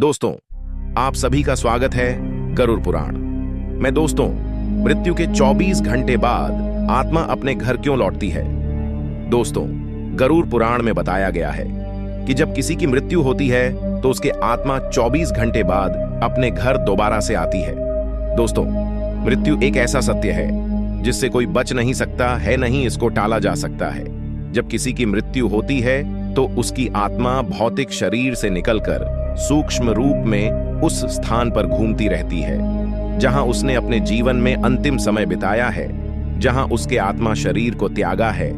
दोस्तों, आप सभी का स्वागत है गरुड़ पुराण में। दोस्तों, मृत्यु के 24 घंटे बाद आत्मा अपने घर क्यों लौटती है? दोस्तों, गरुड़ पुराण में बताया गया है कि जब किसी की मृत्यु होती है तो उसके आत्मा 24 घंटे बाद अपने घर दोबारा से आती है। दोस्तों, मृत्यु एक ऐसा सत्य है जिससे कोई बच नहीं सकता है, नहीं इसको टाला जा सकता है। जब किसी की मृत्यु होती है तो उसकी आत्मा भौतिक शरीर से निकलकर सूक्ष्म रूप में उस स्थान पर घूमती रहती है जहां उसने अपने जीवन में अंतिम समय बिताया है, जहां उसके आत्मा शरीर को त्यागा है,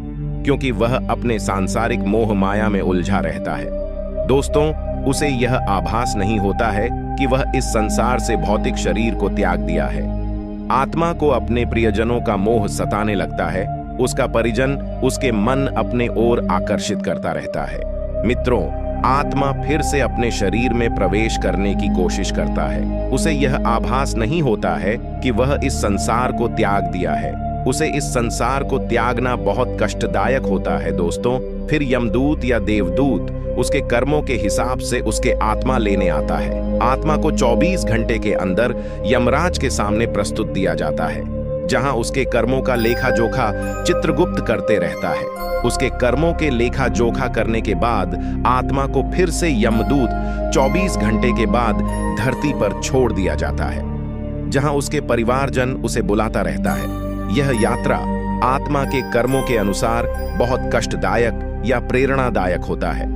क्योंकि वह अपने सांसारिक मोह माया में उलझा रहता है। दोस्तों, उसे यह आभास नहीं होता है कि वह इस संसार से भौतिक शरीर को त्याग दिया है। आत्मा को अपने प्रियजनों का मोह सताने लगता है, उसका परिजन उसके मन अपने ओर आकर्षित करता रहता है। मित्रों, आत्मा फिर से अपने शरीर में प्रवेश करने की कोशिश करता है। उसे यह आभास नहीं होता है कि वह इस संसार को त्याग दिया है। उसे इस संसार को त्यागना बहुत कष्टदायक होता है। दोस्तों, फिर यमदूत या देवदूत उसके कर्मों के हिसाब से उसके आत्मा लेने आता है। आत्मा को 24 घंटे के अंदर यमराज के सामने प्रस्तुत दिया जाता है, जहां उसके कर्मों का लेखा जोखा चित्रगुप्त करते रहता है। उसके कर्मों के लेखा जोखा करने के बाद आत्मा को फिर से यमदूत 24 घंटे के बाद धरती पर छोड़ दिया जाता है, जहां उसके परिवारजन उसे बुलाता रहता है। यह यात्रा आत्मा के कर्मों के अनुसार बहुत कष्टदायक या प्रेरणादायक होता है।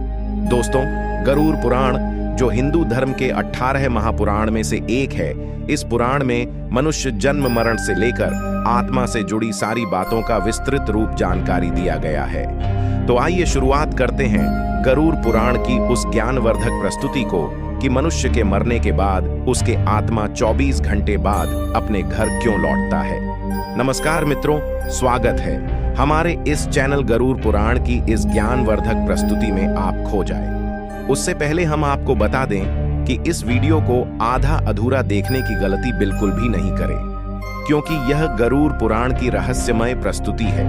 दोस्तों, गरुड़ पुराण जो हिंदू धर्म के 18 महापुराण में से एक है, इस पुराण में मनुष्य जन्म मरण से लेकर आत्मा से जुड़ी सारी बातों का विस्तृत रूप जानकारी दिया गया है। तो आइए शुरुआत करते हैं गरुड़ पुराण की उस ज्ञानवर्धक प्रस्तुति को कि मनुष्य के मरने के बाद उसके आत्मा 24 घंटे बाद अपने घर क्यों लौटता है। नमस्कार मित्रों, स्वागत है हमारे इस चैनल गरुड़ पुराण की इस ज्ञानवर्धक प्रस्तुति में। आप खो जाए उससे पहले हम आपको बता दें कि इस वीडियो को आधा अधूरा देखने की गलती बिल्कुल भी नहीं करें, क्योंकि यह गरुड़ पुराण की रहस्यमय प्रस्तुति है।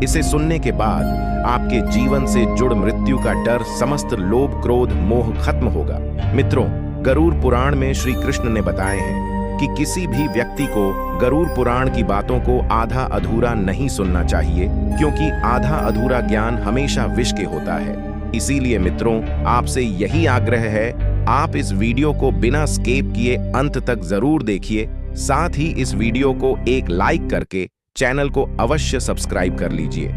इसे सुनने के बाद आपके जीवन से जुड़ मृत्यु का डर, समस्त लोभ क्रोध मोह खत्म होगा। मित्रों, गरुड़ पुराण में श्री कृष्ण ने बताए हैं कि किसी भी व्यक्ति को गरुड़ पुराण की बातों को आधा अधूरा नहीं सुनना चाहिए, क्योंकि आधा अधूरा ज्ञान हमेशा विष के होता है। इसीलिए मित्रों, आपसे यही आग्रह है, आप इस वीडियो को बिना स्किप किए अंत तक जरूर देखिए। साथ ही इस वीडियो को एक लाइक करके चैनल को अवश्य सब्सक्राइब कर लीजिए।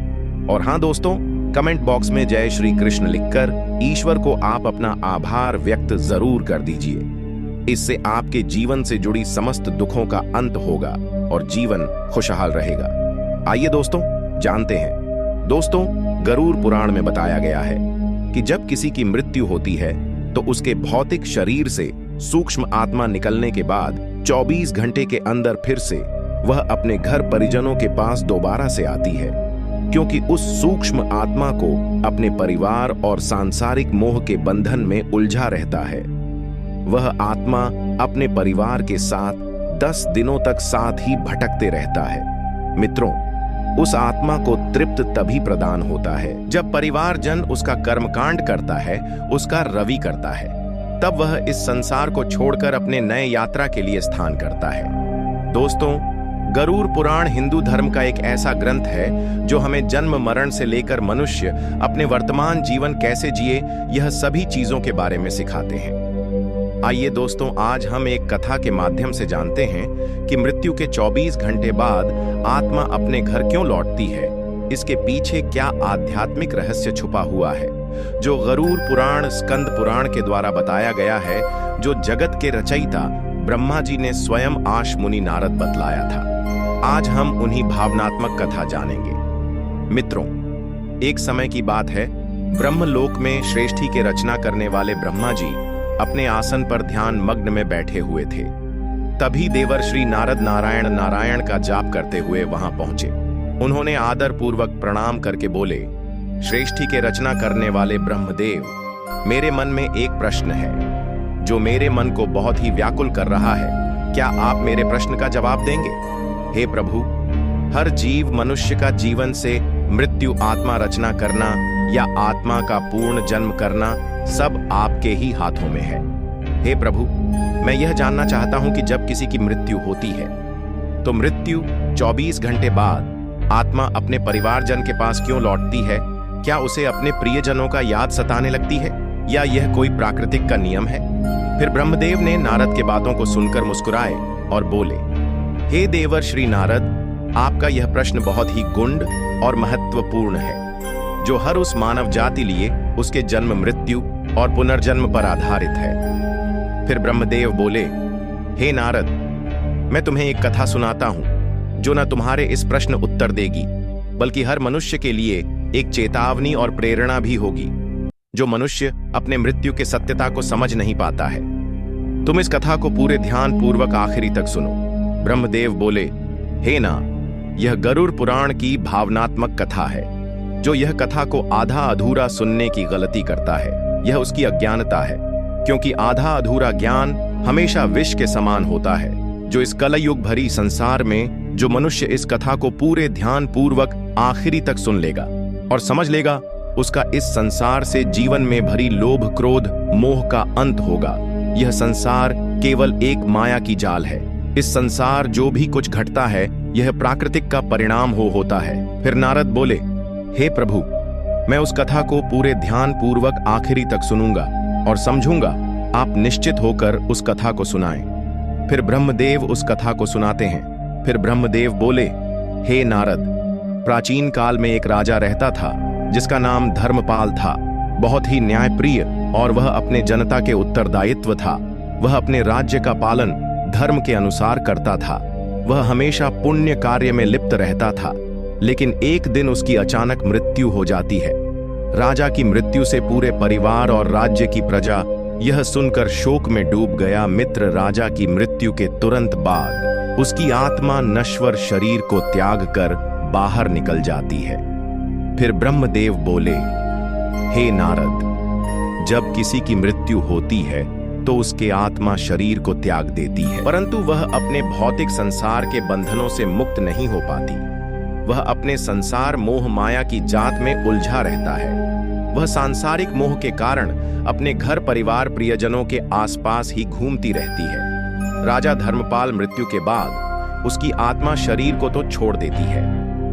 और हाँ दोस्तों, कमेंट बॉक्स में जय श्री कृष्ण लिखकर ईश्वर को आप अपना आभार व्यक्त जरूर कर दीजिए। इससे आपके जीवन से जुड़ी समस्त दुखों का अंत होगा और जीवन खुशहाल रहेगा। आइए दोस्तों, जानते हैं। दोस्तों, गरुड़ पुराण में बताया गया है कि जब किसी की मृत्यु होती है तो उसके भौतिक शरीर से सूक्ष्म आत्मा निकलने के बाद 24 घंटे के अंदर फिर से वह अपने घर परिजनों के पास दोबारा से आती है, क्योंकि उस सूक्ष्म आत्मा को अपने परिवार और सांसारिक मोह के बंधन में उलझा रहता है। वह आत्मा अपने परिवार के साथ 10 दिनों तक साथ ही भटकते रहता है। मित्रों, उस आत्मा को तृप्त तभी प्रदान होता है जब परिवारजन उसका कर्मकांड करता है, उसका रवि करता है। तब वह इस संसार को छोड़कर अपने नए यात्रा के लिए स्थान करता है। दोस्तों, गरुड़ पुराण हिंदू धर्म का एक ऐसा ग्रंथ है जो हमें जन्म मरण से लेकर मनुष्य अपने वर्तमान जीवन कैसे जिए, यह सभी चीजों के बारे में सिखाते हैं। आइए दोस्तों, आज हम एक कथा के माध्यम से जानते हैं कि मृत्यु के 24 घंटे बाद आत्मा अपने घर क्यों लौटती है। इसके पीछे क्या आध्यात्मिक रहस्य छुपा हुआ है, जो गरुड़ पुराण स्कंद पुराण के द्वारा बताया गया है, जो जगत के रचयिता ब्रह्मा जी ने स्वयं आश मुनि नारद बतलाया था। आज हम उन्हीं भावनात्मक कथा जानेंगे। मित्रों, एक समय की बात है, ब्रह्मलोक में श्रेष्ठी के रचना करने वाले ब्रह्मा जी अपने आसन पर ध्यान मग्न में बैठे हुए थे। तभी देवर श्री नारद नारायण नारायण का जाप करते हुए वहां पहुंचे। उन्होंने आदर पूर्वक प्रणाम करके बोले, श्रेष्ठी के रचना करने वाले ब्रह्मदेव, मेरे मन में एक प्रश्न है जो मेरे मन को बहुत ही व्याकुल कर रहा है। क्या आप मेरे प्रश्न का जवाब देंगे? हे प्रभु, हर जीव मनुष्य का जीवन से मृत्यु आत्मा रचना करना या आत्मा का पूर्ण जन्म करना सब आपके ही हाथों में है। हे प्रभु, मैं यह जानना चाहता हूं कि जब किसी की मृत्यु होती है तो मृत्यु 24 घंटे बाद आत्मा अपने परिवारजन के पास क्यों लौटती है? क्या उसे अपने प्रियजनों का याद सताने लगती है या यह कोई प्राकृतिक का नियम है? फिर ब्रह्मदेव ने नारद के बातों को सुनकर मुस्कुराए और बोले, हे देवर श्री नारद, आपका यह प्रश्न बहुत ही गुंड और महत्वपूर्ण है, जो हर उस मानव जाति लिए उसके जन्म, मृत्यु और पुनर्जन्म पर आधारित है। फिर ब्रह्मदेव बोले, हे नारद, मैं तुम्हें एक कथा सुनाता हूं जो न तुम्हारे इस प्रश्न उत्तर देगी, बल्कि हर मनुष्य के लिए एक चेतावनी और प्रेरणा भी होगी, जो मनुष्य अपने मृत्यु के सत्यता को समझ नहीं पाता है। तुम इस कथा को पूरे ध्यान पूर्वक आखिरी तक सुनो। ब्रह्मदेव बोले, हे ना, यह गरुड़ पुराण की भावनात्मक कथा है। जो यह कथा को आधा अधूरा सुनने की गलती करता है, यह उसकी अज्ञानता है, क्योंकि आधा अधूरा ज्ञान हमेशा विष के समान होता है। जो इस कलयुग भरी संसार में जो मनुष्य इस कथा को पूरे ध्यान पूर्वक आखिरी तक सुन लेगा और समझ लेगा, उसका इस संसार से जीवन में भरी लोभ, क्रोध, मोह का अंत होगा। यह संसार केवल एक माया की जाल है। इस संसार जो भी कुछ घटता है, यह प्राकृतिक का परिणाम होता है। फिर नारद बोले, हे प्रभु, मैं उस कथा को पूरे ध्यान पूर्वक आखिरी तक सुनूंगा और समझूंगा। आप निश्चित होकर उस कथा को सुनाएं। फिर ब्रह्मदेव उस कथा को सुनाते हैं। फिर ब्रह्मदेव बोले, हे नारद, प्राचीन काल में एक राजा रहता था जिसका नाम धर्मपाल था। बहुत ही न्यायप्रिय और वह अपने जनता के उत्तरदायित्व था। वह अपने राज्य का पालन धर्म के अनुसार करता था। वह हमेशा पुण्य कार्य में लिप्त रहता था। लेकिन एक दिन उसकी अचानक मृत्यु हो जाती है। राजा की मृत्यु से पूरे परिवार और राज्य की प्रजा यह सुनकर शोक में डूब गया। मित्र, राजा की मृत्यु के तुरंत बाद उसकी आत्मा नश्वर शरीर को त्याग कर बाहर निकल जाती है। फिर ब्रह्मदेव बोले, हे नारद, जब किसी की मृत्यु होती है तो उसके आत्मा शरीर को त्याग देती है, परंतु वह अपने भौतिक संसार के बंधनों से मुक्त नहीं हो पाती। वह अपने संसार मोह माया की जात में उलझा रहता है। वह सांसारिक मोह के कारण अपने घर, परिवार, प्रियजनों के आसपास ही घूमती रहती है। राजा धर्मपाल मृत्यु के बाद उसकी आत्मा शरीर को तो छोड़ देती है,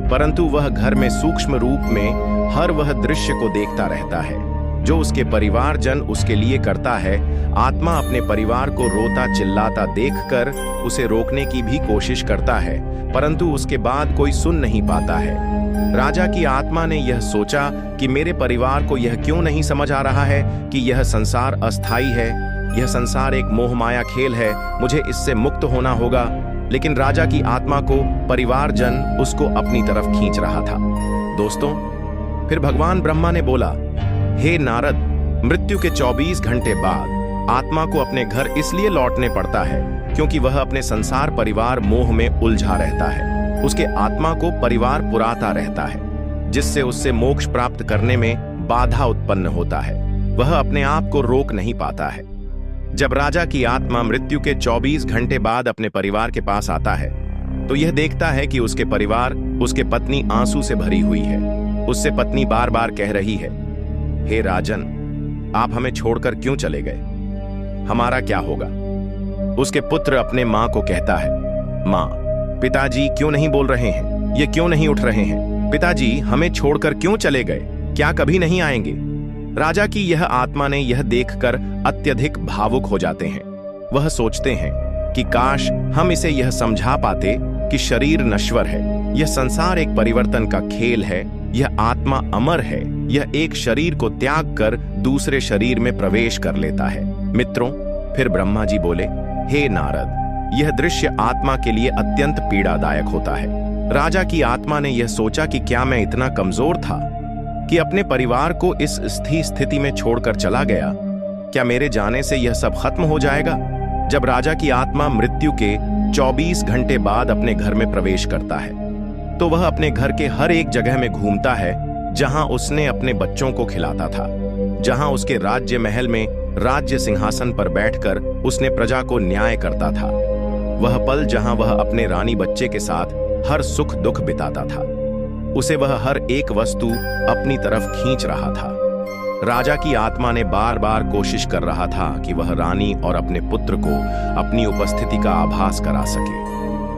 परंतु वह घर में सूक्ष्म रूप में हर वह दृश्य को देखता रहता है जो उसके परिवारजन उसके लिए करता है। आत्मा अपने परिवार को रोता चिल्लाता देखकर उसे रोकने की भी कोशिश करता है, परंतु उसके बाद कोई सुन नहीं पाता है। राजा की आत्मा ने यह सोचा कि मेरे परिवार को यह क्यों नहीं समझ आ रहा है कि यह संसार अस्थाई है, यह संसार एक मोह माया खेल है, मुझे इससे मुक्त होना होगा। लेकिन राजा की आत्मा को परिवारजन उसको अपनी तरफ खींच रहा था। दोस्तों, फिर भगवान ब्रह्मा ने बोला, हे नारद, मृत्यु के 24 घंटे बाद आत्मा को अपने घर इसलिए लौटने पड़ता है क्योंकि वह अपने संसार परिवार मोह में उलझा रहता है। उसके आत्मा को परिवार पुराता रहता है, जिससे उससे मोक्ष प्राप्त करने में बाधा उत्पन्न होता है। वह अपने आप को रोक नहीं पाता है। जब राजा की आत्मा मृत्यु के 24 घंटे बाद अपने परिवार के पास आता है तो यह देखता है कि उसके परिवार, उसके पत्नी आंसू से भरी हुई है। उससे पत्नी बार बार कह रही है, हे राजन, आप हमें छोड़कर क्यों चले गए? हमारा क्या होगा? उसके पुत्र अपने मां को कहता है, मां, पिताजी क्यों नहीं बोल रहे हैं? ये क्यों नहीं उठ रहे हैं? पिताजी हमें छोड़कर क्यों चले गए? क्या कभी नहीं आएंगे? राजा की यह आत्मा ने यह देखकर अत्यधिक भावुक हो जाते हैं। वह सोचते हैं कि काश हम इसे यह समझा पाते कि शरीर नश्वर है, यह संसार एक परिवर्तन का खेल है, यह आत्मा अमर है, यह एक शरीर को त्याग कर दूसरे शरीर में प्रवेश कर लेता है। मित्रों, फिर ब्रह्मा जी बोले, हे नारद, यह दृश्य आत्मा के लिए अत्यंत पीड़ादायक होता है। राजा की आत्मा ने यह सोचा कि क्या मैं इतना कमजोर था कि अपने परिवार को इस स्थिति में छोड़कर चला गया? क्या मेरे जाने से यह सब खत्म हो जाएगा? जब राजा की आत्मा मृत्यु के 24 घंटे बाद अपने घर में प्रवेश करता है तो वह अपने घर के हर एक जगह में घूमता है जहां उसने अपने बच्चों को खिलाता था, जहां उसके राज्य महल में राज्य सिंहासन पर बैठकर उसने प्रजा को न्याय करता था। वह पल जहां वह अपने रानी बच्चे के साथ हर सुख दुख बिताता था, उसे वह हर एक वस्तु अपनी तरफ खींच रहा था। राजा की आत्मा ने बार बार कोशिश कर रहा था कि वह रानी और अपने पुत्र को अपनी उपस्थिति का आभास करा सके।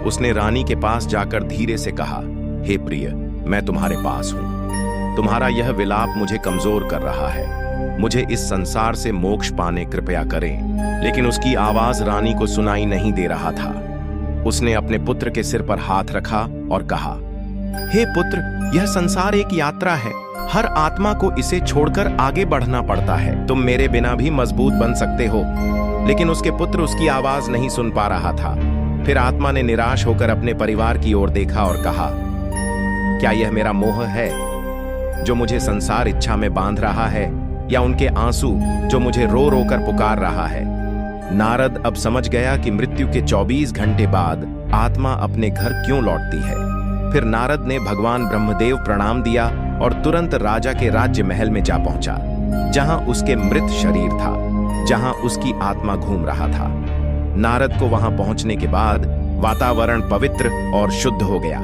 उसने रानी के पास जाकर धीरे से कहा, हे प्रिय, मैं तुम्हारे पास हूं। तुम्हारा यह विलाप मुझे कमजोर कर रहा है। मुझे इस संसार से मोक्ष पाने कृपया करें। लेकिन उसकी आवाज रानी को सुनाई नहीं दे रहा था। उसने अपने पुत्र के सिर पर हाथ रखा और कहा, हे पुत्र, यह संसार एक यात्रा है। हर आत्मा को इसे छोड़कर आगे बढ़ना पड़ता है। तुम मेरे बिना भी मजबूत बन सकते हो। लेकिन उसके पुत्र उसकी आवाज नहीं सुन पा रहा था। फिर आत्मा ने निराश होकर अपने परिवार की ओर देखा और कहा, क्या यह मेरा मोह है जो मुझे संसार इच्छा में बांध रहा है, या उनके आंसू जो मुझे रो रो कर पुकार रहा है? नारद अब समझ गया कि मृत्यु के 24 घंटे बाद आत्मा अपने घर क्यों लौटती है। फिर नारद ने भगवान ब्रह्मदेव प्रणाम दिया और तुरंत राजा के राज्य महल में जा पहुंचा, जहां उसके मृत शरीर था, जहां उसकी आत्मा घूम रहा था। नारद को वहां पहुंचने के बाद वातावरण पवित्र और शुद्ध हो गया।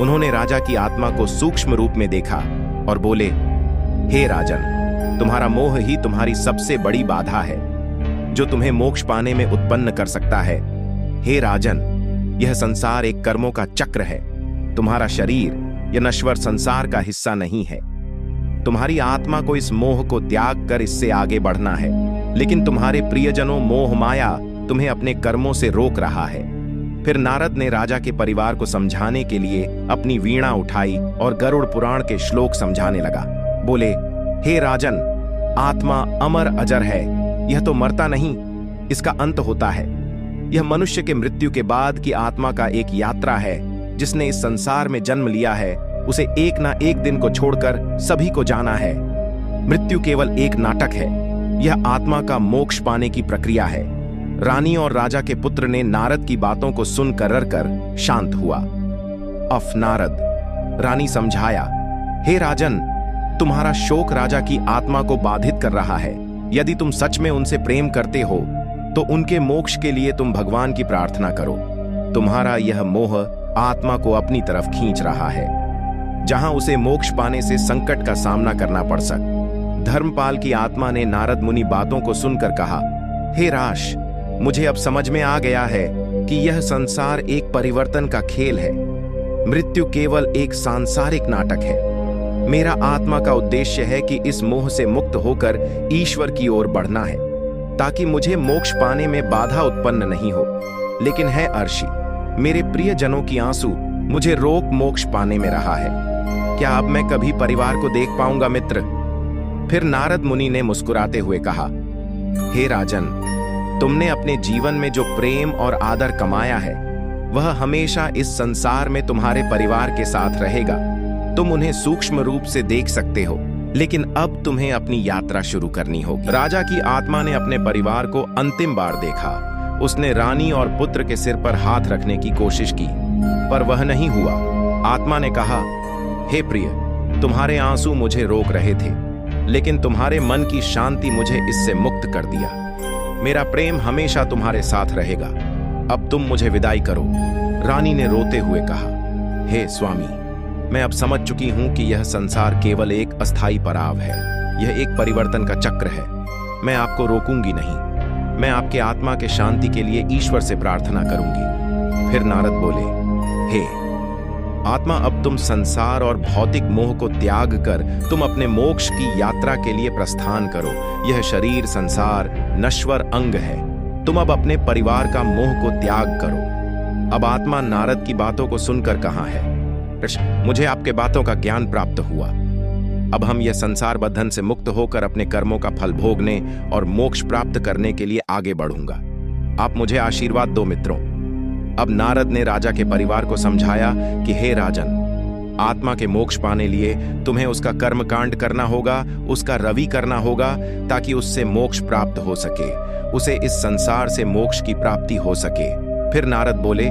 उन्होंने राजा की आत्मा को सूक्ष्म रूप में देखा और बोले, हे राजन, तुम्हारा मोह ही तुम्हारी सबसे बड़ी बाधा है, जो तुम्हें मोक्ष पाने में उत्पन्न कर सकता है। हे राजन, यह संसार एक कर्मों का चक्र है। तुम्हारा शरीर यह नश्वर संसार का हिस्सा नहीं है। तुम्हारी आत्मा को इस मोह को त्याग कर इससे आगे बढ़ना है। लेकिन तुम्हारे प्रियजनों मोह माया तुम्हें अपने कर्मों से रोक रहा है। फिर नारद ने राजा के परिवार को समझाने के लिए अपनी वीणा उठाई और गरुड़ पुराण के श्लोक समझाने लगा। बोले, हे राजन, आत्मा अमर अजर है। यह तो मरता नहीं, इसका अंत होता है। यह मनुष्य के मृत्यु के बाद की आत्मा का एक यात्रा है। जिसने इस संसार में जन्म लिया है, उसे एक ना एक दिन को छोड़कर सभी को जाना है। मृत्यु केवल एक नाटक है। यह आत्मा का मोक्ष पाने की प्रक्रिया है। रानी और राजा के पुत्र ने नारद की बातों को सुनकर कर शांत हुआ। अफ नारद, रानी समझाया, हे राजन, तुम्हारा शोक राजा की आत्मा को बाधित कर रहा है। यदि तुम सच में उनसे प्रेम करते हो तो उनके मोक्ष के लिए तुम भगवान की प्रार्थना करो। तुम्हारा यह मोह आत्मा को अपनी तरफ खींच रहा है, जहां उसे मोक्ष पाने से संकट का सामना करना पड़ सके। धर्मपाल की आत्मा ने नारद मुनि बातों को सुनकर कहा, हे राश, मुझे अब समझ में आ गया है कि यह संसार एक परिवर्तन का खेल है। मृत्यु केवल एक सांसारिक नाटक है। मेरा आत्मा का उद्देश्य है कि इस मोह से मुक्त होकर ईश्वर की ओर बढ़ना है, ताकि मुझे मोक्ष पाने में बाधा उत्पन्न नहीं हो। लेकिन है अर्षि, मेरे प्रियजनों की आंसू मुझे रोक मोक्ष पाने में रहा है। क्या अब मैं कभी परिवार को देख पाऊंगा मित्र? फिर नारद मुनि ने मुस्कुराते हुए कहा, हे राजन, तुमने अपने जीवन में जो प्रेम और आदर कमाया है, वह हमेशा इस संसार में तुम्हारे परिवार के साथ रहेगा। तुम उन्हें सूक्ष्म रूप से देख सकते हो, लेकिन अब तुम्हें अपनी यात्रा शुरू करनी होगी। राजा की आत्मा ने अपने परिवार को अंतिम बार देखा। उसने रानी और पुत्र के सिर पर हाथ रखने की कोशिश की, पर वह नहीं हुआ। आत्मा ने कहा, हे प्रिय, तुम्हारे आंसू मुझे रोक रहे थे, लेकिन तुम्हारे मन की शांति मुझे इससे मुक्त कर दिया। मेरा प्रेम हमेशा तुम्हारे साथ रहेगा। अब तुम मुझे विदाई करो। रानी ने रोते हुए कहा, हे स्वामी, मैं अब समझ चुकी हूं कि यह संसार केवल एक अस्थायी पड़ाव है। यह एक परिवर्तन का चक्र है। मैं आपको रोकूंगी नहीं। मैं आपके आत्मा के शांति के लिए ईश्वर से प्रार्थना करूंगी। फिर नारद बोले, हे आत्मा, अब तुम संसार और भौतिक मोह को त्याग कर तुम अपने मोक्ष की यात्रा के लिए प्रस्थान करो। यह शरीर संसार नश्वर अंग है। तुम अब अपने परिवार का मोह को त्याग करो। अब आत्मा नारद की बातों को सुनकर कहा है, मुझे आपके बातों का ज्ञान प्राप्त हुआ। अब हम यह संसार बंधन से मुक्त होकर अपने कर्मों का फल भोगने और मोक्ष प्राप्त करने के लिए आगे बढ़ूंगा। आप मुझे आशीर्वाद दो मित्रों। अब नारद ने राजा के परिवार को समझाया कि हे राजन, आत्मा के मोक्ष पाने लिए तुम्हें उसका कर्मकांड करना होगा, उसका रवि करना होगा, ताकि उससे मोक्ष प्राप्त हो सके, उसे इस संसार से मोक्ष की प्राप्ति हो सके। फिर नारद बोले,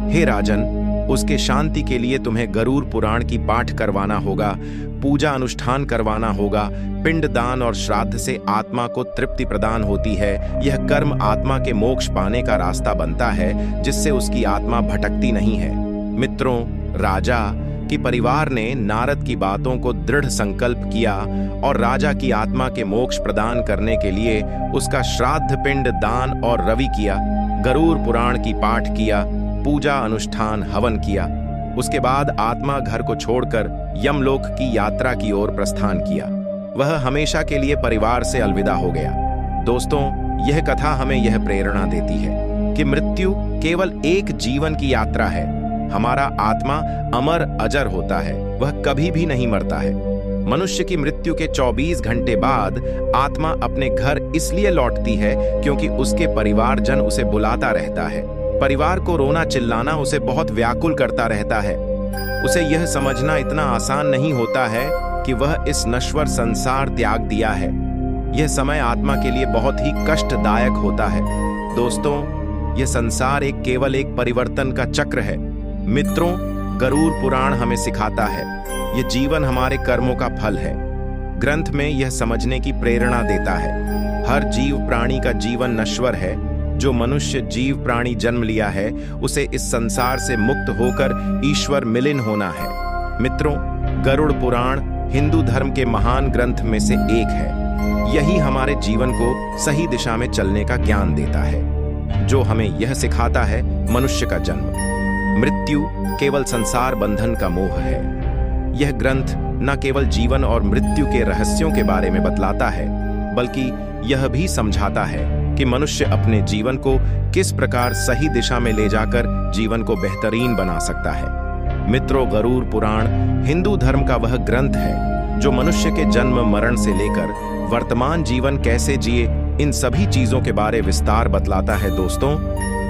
हे राजन, उसके शांति के लिए तुम्हें गरुड़ पुराण की पाठ करवाना होगा, पूजा अनुष्ठान करवाना होगा। पिंड दान और श्राद्ध से आत्मा को तृप्ति प्रदान होती है। यह कर्म आत्मा के मोक्ष पाने का रास्ता बनता है, जिससे उसकी आत्मा भटकती नहीं है। मित्रों, राजा, कि परिवार ने नारद की बातों को दृढ़ संकल्प किया और राजा की आत्मा के मोक्ष प्रदान करने के लिए उसका श्राद्ध पिंड दान और रवि किया, गरुड़ पुराण की पाठ किया, पूजा अनुष्ठान हवन किया। उसके बाद आत्मा घर को छोड़कर यमलोक की यात्रा की ओर प्रस्थान किया। वह हमेशा के लिए परिवार से अलविदा हो गया। दोस्तों, यह कथा हमें यह प्रेरणा देती है कि मृत्यु केवल एक जीवन की यात्रा है। हमारा आत्मा अमर अजर होता है, वह कभी भी नहीं मरता है। मनुष्य की मृत्यु के 24 घंटे बाद आत्मा अपने घर इसलिए लौटती है क्योंकि उसके परिवारजन उसे बुलाता रहता है। परिवार को रोना चिल्लाना उसे बहुत व्याकुल करता रहता है। उसे यह समझना इतना आसान नहीं होता है कि वह इस नश्वर संसार त्याग दिया है। यह समय आत्मा के लिए बहुत ही कष्टदायक होता है। दोस्तों, यह संसार केवल एक परिवर्तन का चक्र है। मित्रों, गरुड़ पुराण हमें सिखाता है यह जीवन हमारे कर्मों का फल है। ग्रंथ में यह समझने की प्रेरणा देता है हर जीव प्राणी का जीवन नश्वर है। जो मनुष्य जीव प्राणी जन्म लिया है उसे इस संसार से मुक्त होकर ईश्वर मिलिन होना है। मित्रों, गरुड़ पुराण हिंदू धर्म के महान ग्रंथ में से एक है। यही हमारे जीवन को सही दिशा में चलने का ज्ञान देता है, जो हमें यह सिखाता है मनुष्य का जन्म, मृत्यु केवल संसार बंधन का मोह है। यह ग्रंथ न केवल जीवन और मृत्यु के रहस्यों के बारे में बतलाता है, बल्कि यह भी समझाता है कि मनुष्य अपने जीवन को किस प्रकार सही दिशा में ले जाकर जीवन को बेहतरीन बना सकता है। मित्रों, गरुड़ पुराण हिंदू धर्म का वह ग्रंथ है जो मनुष्य के जन्म मरण से लेकर वर्तमान जीवन कैसे जिए इन सभी चीजों के बारे विस्तार बतलाता है। दोस्तों,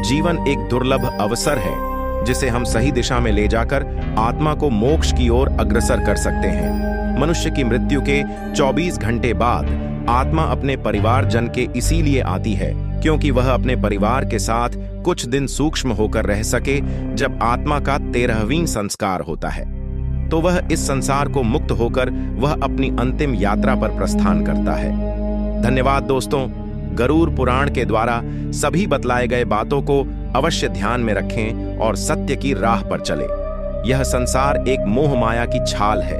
जीवन एक दुर्लभ अवसर है जिसे हम सही दिशा में ले जाकर आत्मा को मोक्ष की ओर अग्रसर कर सकते हैं। मनुष्य की मृत्यु के 24 घंटे बाद आत्मा अपने परिवारजन के इसीलिए आती है क्योंकि वह अपने परिवार के साथ कुछ दिन सूक्ष्म होकर रह सके। जब आत्मा का 13वां संस्कार होता है तो वह इस संसार को मुक्त होकर वह अपनी अंतिम यात्रा पर प्रस्थान करता है। धन्यवाद दोस्तों। गरुड़ पुराण के द्वारा सभी बतलाए गए बातों को अवश्य ध्यान में रखें और सत्य की राह पर चले। यह संसार एक मोह माया की छाल है।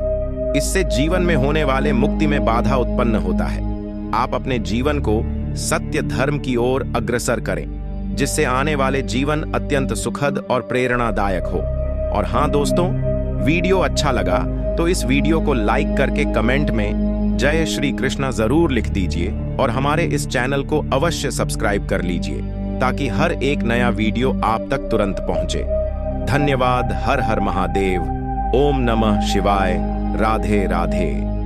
इससे जीवन में होने वाले मुक्ति में बाधा उत्पन्न होता है। आप अपने जीवन को सत्य धर्म की ओर अग्रसर करें, जिससे आने वाले जीवन अत्यंत सुखद और प्रेरणादायक हो। और हाँ दोस्तों, वीडियो अच्छा लगा तो इस वीडियो को लाइक करके कमेंट में जय श्री कृष्णा जरूर लिख दीजिए और हमारे इस चैनल को अवश्य सब्सक्राइब कर लीजिए ताकि हर एक नया वीडियो आप तक तुरंत पहुंचे। धन्यवाद। हर हर महादेव। ओम नमः शिवाय। राधे राधे।